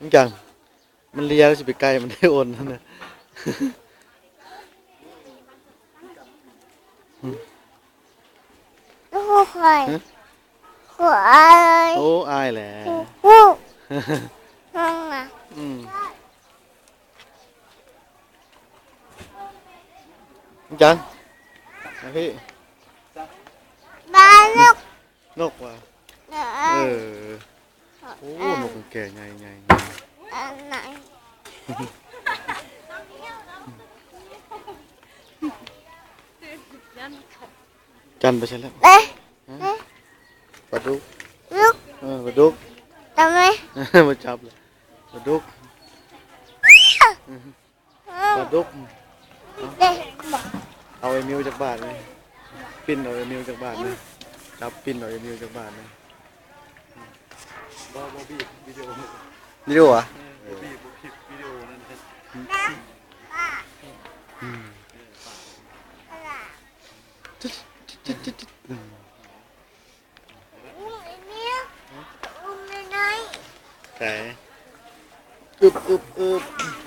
มันจังมันเลียแล้วสิไปไกลมันได้โอนนั่นนะลูกใครหัวอะไรโอ้อายแหละลูกนั่งอ่ะอืมมันจังมาพี่บ้านลูกนกว่ะเออโอ้นกมันแก่ไงไงอันไหนจันไปใช่แล้ว เอ๊ะปลาดุกลูกปลาดุก ทำไม มาจับเลยปลาดุกปลาดุก เด็กบอก เอาไอ้มิวจากบ้านเลยปิ้นเอาไอ้มิวจากบ้านเลยจับปิ้นเอาไอ้มิวจากบ้านเลยบอบีวิดีโอวิดีโออ่ะบีวิดีโอนั่นแต่อึบ